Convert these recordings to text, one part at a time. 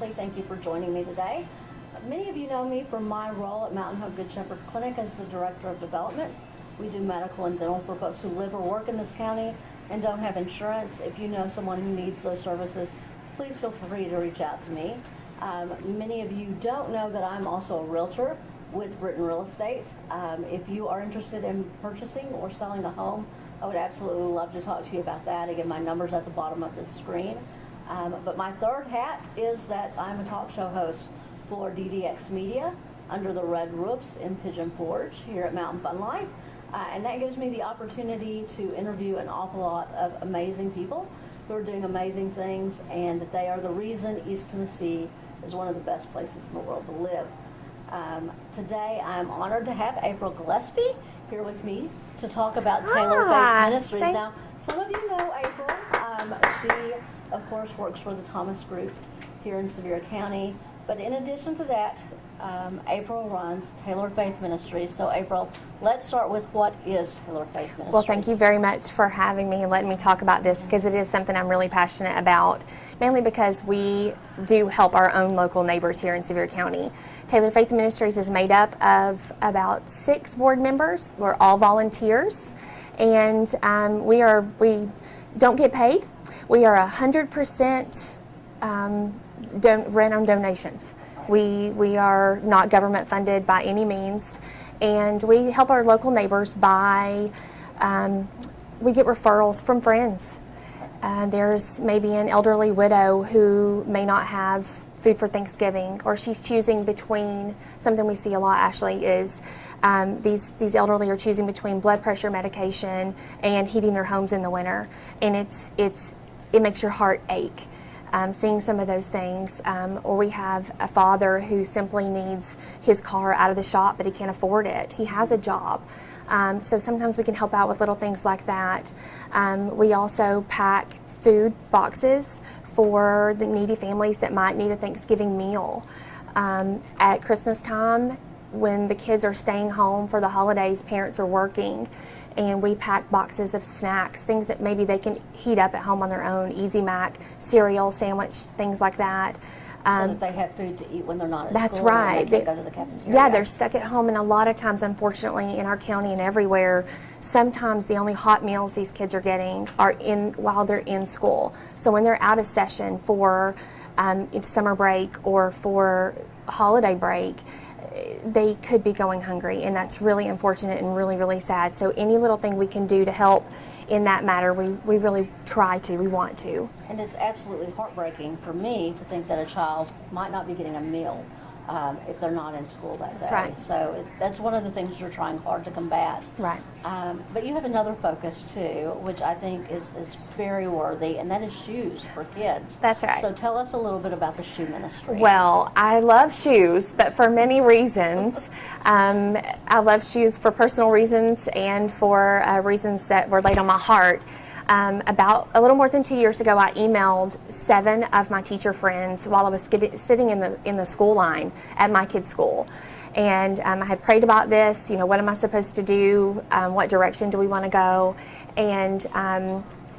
Ashley. Thank you for joining me today. Many of you know me from my role at Mountain Hope Good Shepherd Clinic as the Director of Development. We do medical and dental for folks who live or work in this county and don't have insurance. If you know someone who needs those services, please feel free to reach out to me. Many of you don't know that I'm also a realtor with Britton Real Estate. If you are interested in purchasing or selling a home, I would absolutely love to talk to you about that. Again, my number's at the bottom of the screen. But my third hat is that I'm a talk show host for DDX Media under the Red Roofs in Pigeon Forge here at Mountain Fun Life. And that gives me the opportunity to interview an awful lot of amazing people who are doing amazing things, and that they are the reason East Tennessee is one of the best places in the world to live. Today I'm honored to have April Gillespie here with me to talk about Taylor Faith Ministries. Now, some of you know April. She, of course, works for the Thomas Group here in Sevier County. But in addition to that, April runs Taylor Faith Ministries. So April, let's start with what is Taylor Faith Ministries? Well, thank you very much for having me and letting me talk about this, because it is something I'm really passionate about, mainly because we do help our own local neighbors here in Sevier County. Taylor Faith Ministries is made up of about 6 board members. We're all volunteers, and we don't get paid. We are 100% run on donations. We are not government funded by any means, and we help our local neighbors by, we get referrals from friends. There's maybe an elderly widow who may not have food for Thanksgiving, or she's choosing between, something we see a lot, Ashley, is these elderly are choosing between blood pressure medication and heating their homes in the winter, and it makes your heart ache. Seeing some of those things, or we have a father who simply needs his car out of the shop, but he can't afford it. He has a job. So sometimes we can help out with little things like that. We also pack food boxes for the needy families that might need a Thanksgiving meal. At Christmas time, when the kids are staying home for the holidays, parents are working, and we pack boxes of snacks, things that maybe they can heat up at home on their own, Easy Mac, cereal, sandwich, things like that. So that they have food to eat when they're not at that's school. That's right. And they can't go to the cafeteria. Yeah, they're stuck at home, and a lot of times, unfortunately, in our county and everywhere, sometimes the only hot meals these kids are getting are while they're in school. So when they're out of session for summer break or for holiday break, they could be going hungry, and that's really unfortunate and really, really sad. So any little thing we can do to help in that matter, we really we want to. And it's absolutely heartbreaking for me to think that a child might not be getting a meal if they're not in school that day. That's right. So that's one of the things you're trying hard to combat. Right. But you have another focus too, which I think is very worthy, and that is shoes for kids. That's right. So tell us a little bit about the shoe ministry. Well, I love shoes, but for many reasons. I love shoes for personal reasons and for reasons that were laid on my heart. About a little more than 2 years ago, I emailed 7 of my teacher friends while I was sitting in the school line at my kids' school. And I had prayed about this, what am I supposed to do? What direction do we want to go? And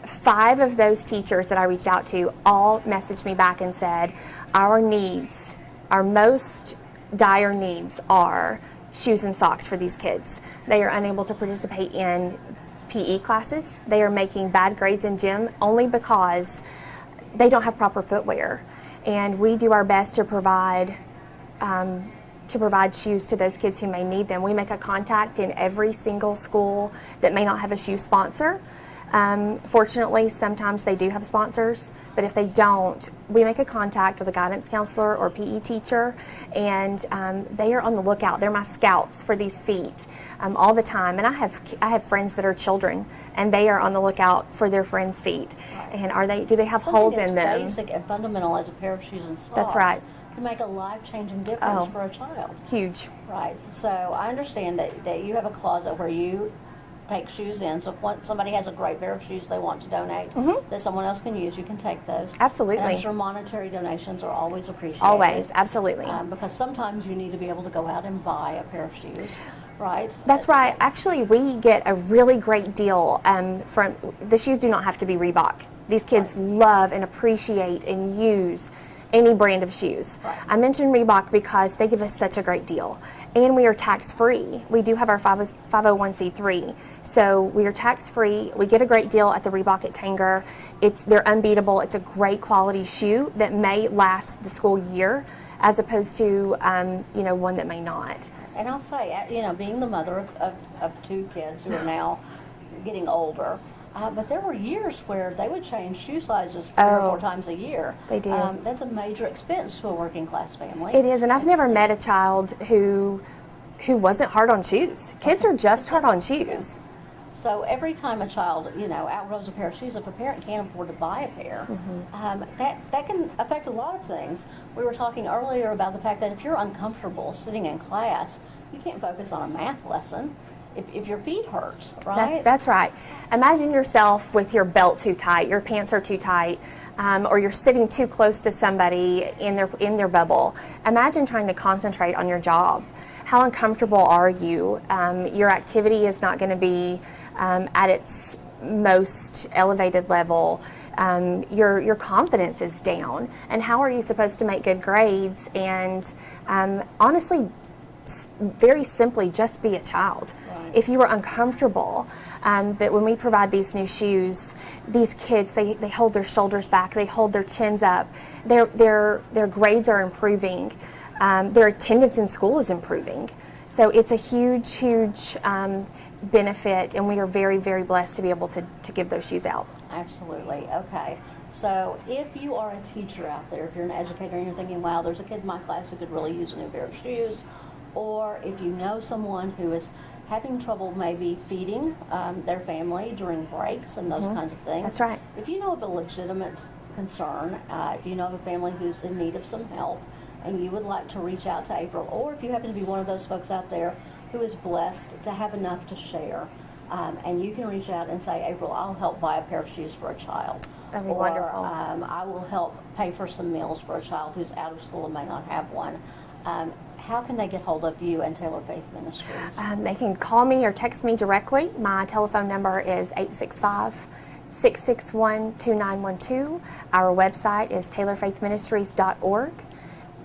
5 of those teachers that I reached out to all messaged me back and said, our most dire needs are shoes and socks for these kids. They are unable to participate in PE classes. They are making bad grades in gym only because they don't have proper footwear. And we do our best to provide shoes to those kids who may need them. We make a contact in every single school that may not have a shoe sponsor. Fortunately, sometimes they do have sponsors, but if they don't, we make a contact with a guidance counselor or PE teacher, and they are on the lookout. They're my scouts for these feet all the time. And I have friends that are children, and they are on the lookout for their friends' feet. And do they have holes in them? Basic and fundamental as a pair of shoes and socks. That's right. Can make a life-changing difference for a child. Huge. Right. So I understand that you have a closet where you take shoes in. So if somebody has a great pair of shoes they want to donate that someone else can use, you can take those. Absolutely. And I'm sure monetary donations are always appreciated. Always, absolutely. Because sometimes you need to be able to go out and buy a pair of shoes, right? That's right. Actually, we get a really great deal from, the shoes do not have to be Reebok. These kids love and appreciate and use any brand of shoes. Right. I mentioned Reebok because they give us such a great deal. And we are tax-free. We do have our 501c3. So we are tax-free. We get a great deal at the Reebok at Tanger. They're unbeatable. It's a great quality shoe that may last the school year as opposed to, one that may not. And I'll say, being the mother of two kids who are now getting older, but there were years where they would change shoe sizes 3 or 4 times a year. They do. That's a major expense to a working class family. It is, and I've never met a child who wasn't hard on shoes. Kids are just hard on shoes. So every time a child, outgrows a pair of shoes, if a parent can't afford to buy a pair, that can affect a lot of things. We were talking earlier about the fact that if you're uncomfortable sitting in class, you can't focus on a math lesson if your feet hurt, right? That's right. Imagine yourself with your belt too tight, your pants are too tight, or you're sitting too close to somebody in their bubble. Imagine trying to concentrate on your job. How uncomfortable are you? Your activity is not going to be at its most elevated level. Your confidence is down. And how are you supposed to make good grades? And honestly, very simply, just be a child. Right. If you are uncomfortable, but when we provide these new shoes, these kids, they hold their shoulders back, they hold their chins up, their grades are improving, their attendance in school is improving. So it's a huge benefit, and we are very, very blessed to be able to give those shoes out. Absolutely. Okay. So if you are a teacher out there, if you're an educator and you're thinking, wow, there's a kid in my class who could really use a new pair of shoes, or if you know someone who is having trouble maybe feeding their family during breaks and those kinds of things. That's right. If you know of a legitimate concern, if you know of a family who's in need of some help, and you would like to reach out to April, or if you happen to be one of those folks out there who is blessed to have enough to share, and you can reach out and say, April, I'll help buy a pair of shoes for a child. That'd be or, wonderful. I will help pay for some meals for a child who's out of school and may not have one. How can they get hold of you and Taylor Faith Ministries? They can call me or text me directly. My telephone number is 865-661-2912. Our website is taylorfaithministries.org.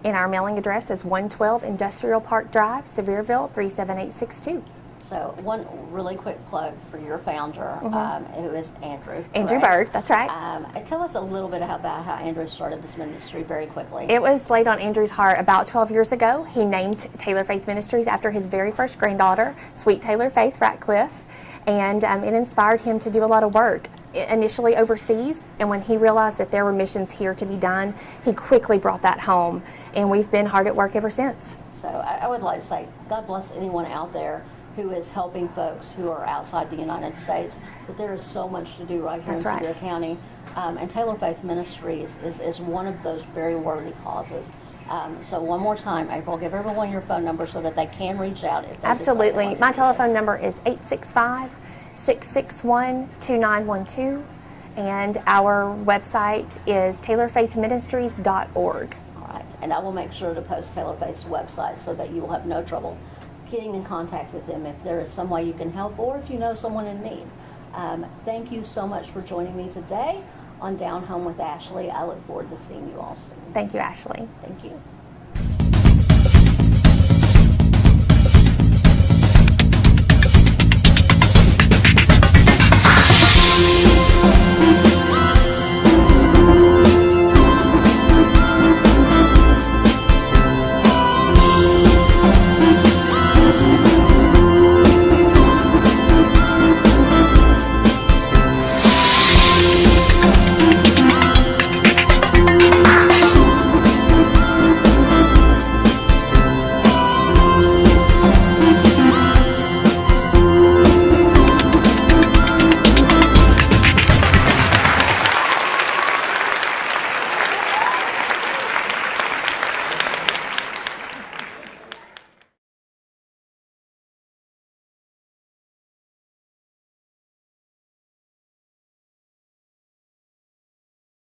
And our mailing address is 112 Industrial Park Drive, Sevierville, 37862. So one really quick plug for your founder, who is Andrew. Andrew correct? Bird, that's right. Tell us a little bit about how Andrew started this ministry very quickly. It was laid on Andrew's heart about 12 years ago. He named Taylor Faith Ministries after his very first granddaughter, sweet Taylor Faith Ratcliffe, and it inspired him to do a lot of work, initially overseas, and when he realized that there were missions here to be done, he quickly brought that home, and we've been hard at work ever since. So I would like to say, God bless anyone out there who is helping folks who are outside the United States, but there is so much to do right here That's in right. Sevier County, and Taylor Faith Ministries is one of those very worthy causes. So one more time, April, give everyone your phone number so that they can reach out if they decide they Absolutely. want to My do telephone this. number is 865-661-2912, and our website is taylorfaithministries.org. All right, and I will make sure to post Taylor Faith's website so that you will have no trouble getting in contact with them if there is some way you can help, or if you know someone in need. Thank you so much for joining me today on Down Home with Ashley. I look forward to seeing you all soon. Thank you, Ashley. Thank you.